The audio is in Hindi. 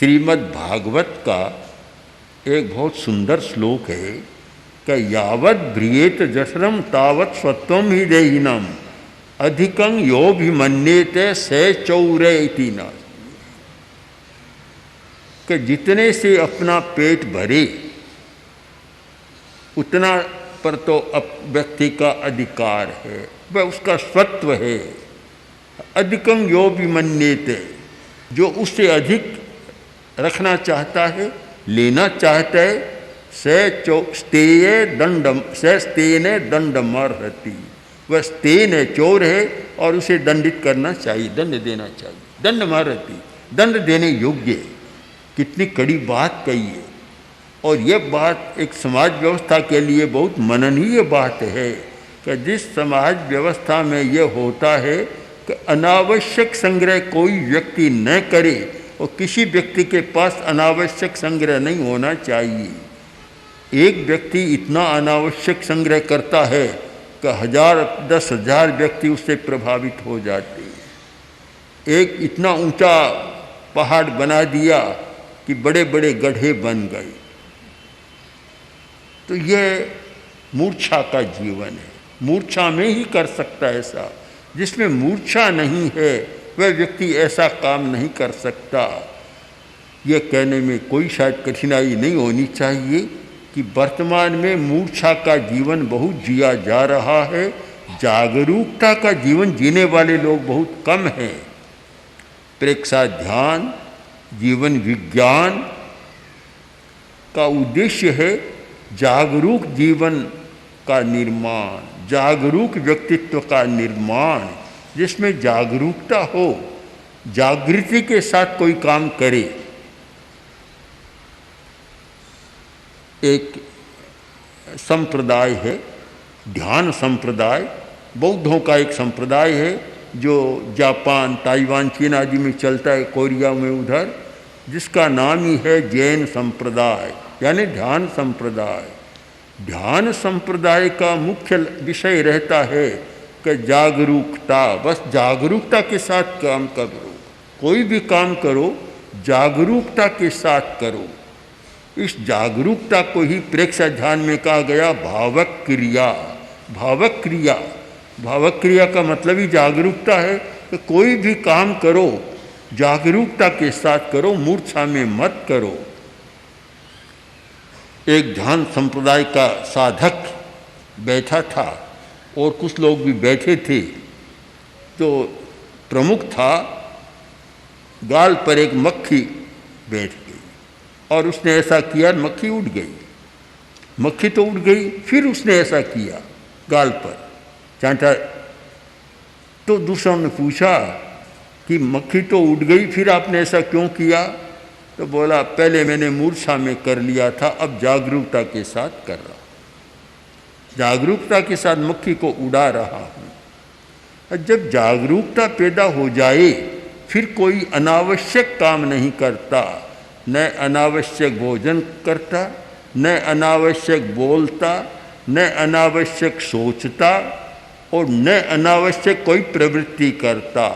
श्रीमद् भागवत का एक बहुत सुंदर श्लोक है कि यावत् ब्रियेत जठरम तावत् स्वत्वम ही देहिनम अधिकं योऽभिमन्येते स चौरेति न, कि जितने से अपना पेट भरे उतना पर तो व्यक्ति का अधिकार है, वह उसका स्वत्व है। अधिकं योऽभिमन्येते, जो उससे अधिक रखना चाहता है, लेना चाहता है, स्तेये दंडमर्हति, वह स्तेन है, चोर है और उसे दंडित करना चाहिए, दंड देना चाहिए। दंडमर्हति, दंड देने योग्य है। कितनी कड़ी बात कही है। और यह बात एक समाज व्यवस्था के लिए बहुत मननीय बात है कि जिस समाज व्यवस्था में यह होता है कि अनावश्यक संग्रह कोई व्यक्ति न करे और किसी व्यक्ति के पास अनावश्यक संग्रह नहीं होना चाहिए। एक व्यक्ति इतना अनावश्यक संग्रह करता है कि 10,000 व्यक्ति उससे प्रभावित हो जाते हैं। एक इतना ऊंचा पहाड़ बना दिया कि बड़े बड़े गड्ढे बन गए। तो यह मूर्छा का जीवन है। मूर्छा में ही कर सकता है ऐसा। जिसमें मूर्छा नहीं है वह व्यक्ति ऐसा काम नहीं कर सकता। यह कहने में कोई शायद कठिनाई नहीं होनी चाहिए कि वर्तमान में मूर्छा का जीवन बहुत जिया जा रहा है। जागरूकता का जीवन जीने वाले लोग बहुत कम हैं। प्रेक्षा ध्यान, जीवन विज्ञान का उद्देश्य है जागरूक जीवन का निर्माण, जागरूक व्यक्तित्व का निर्माण, जिसमें जागरूकता हो, जागृति के साथ कोई काम करे। एक संप्रदाय है, ध्यान संप्रदाय, बौद्धों का एक संप्रदाय है जो जापान, ताइवान, चीन आदि में चलता है, कोरिया में उधर, जिसका नाम ही है जैन संप्रदाय, यानी ध्यान संप्रदाय। ध्यान संप्रदाय का मुख्य विषय रहता है कि जागरूकता, बस जागरूकता के साथ काम करो। कोई भी काम करो जागरूकता के साथ करो। इस जागरूकता को ही प्रेक्षा ध्यान में कहा गया भावक क्रिया। भावक क्रिया, भावक क्रिया का मतलब ही जागरूकता है कि कोई भी काम करो जागरूकता के साथ करो, मूर्छा में मत करो। एक ध्यान संप्रदाय का साधक बैठा था और कुछ लोग भी बैठे थे। तो प्रमुख था, गाल पर एक मक्खी बैठ गई और उसने ऐसा किया, मक्खी उड़ गई। मक्खी तो उड़ गई, फिर उसने ऐसा किया गाल पर चांटा। तो दूसरों ने पूछा कि मक्खी तो उड़ गई, फिर आपने ऐसा क्यों किया? तो बोला पहले मैंने मूर्छा में कर लिया था, अब जागरूकता के साथ कर रहा हूँ। जागरूकता के साथ मक्खी को उड़ा रहा हूँ। जब जागरूकता पैदा हो जाए फिर कोई अनावश्यक काम नहीं करता, न अनावश्यक भोजन करता, न अनावश्यक बोलता, न अनावश्यक सोचता और न अनावश्यक कोई प्रवृत्ति करता।